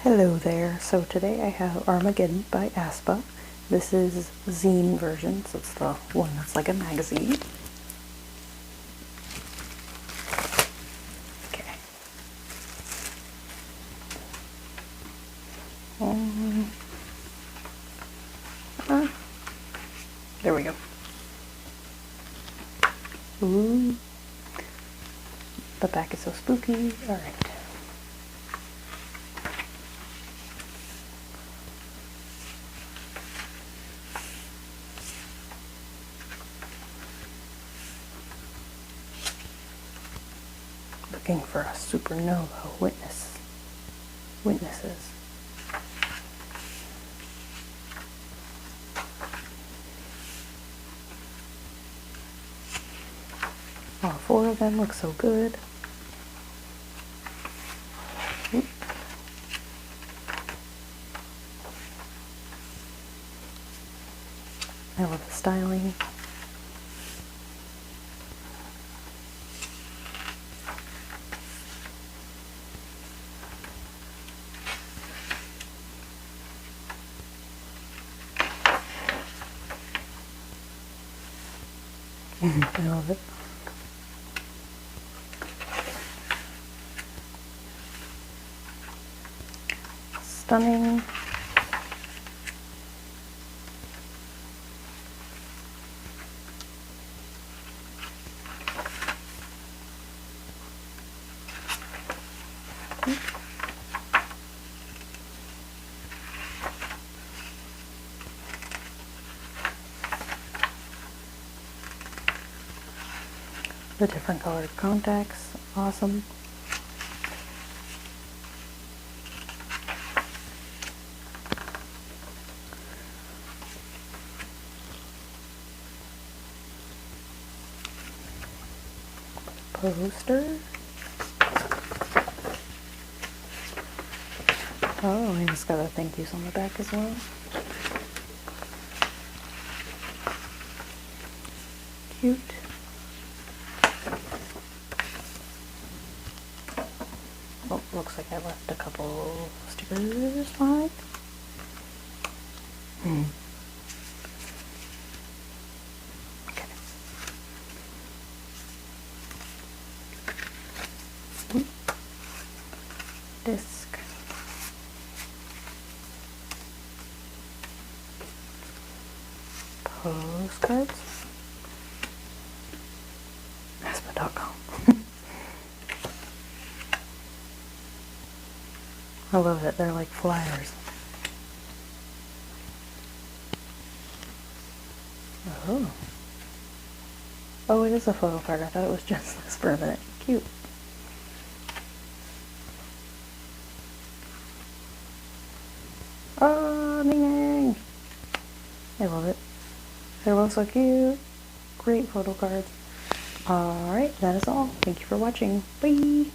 Hello there. So today I have Armageddon by Aespa. This is Zine version, so it's the one that's like a magazine. Okay. There we go. Ooh. The back is so spooky. Alright. Looking for a supernova witnesses. All four of them look so good. Oop. I love the styling. I love it. Stunning. The different colored contacts, awesome. Poster. Oh, and it's got a thank yous on the back as well. Cute. Oh, looks like I left a couple stickers behind. Okay. Disc. Postcards. Aespa.com. I love it. They're like flyers. Oh. Oh, it is a photo card. I thought it was just this for a minute. Cute. Oh, ding. I love it. They're both so cute. Great photo cards. Alright, that is all. Thank you for watching. Bye!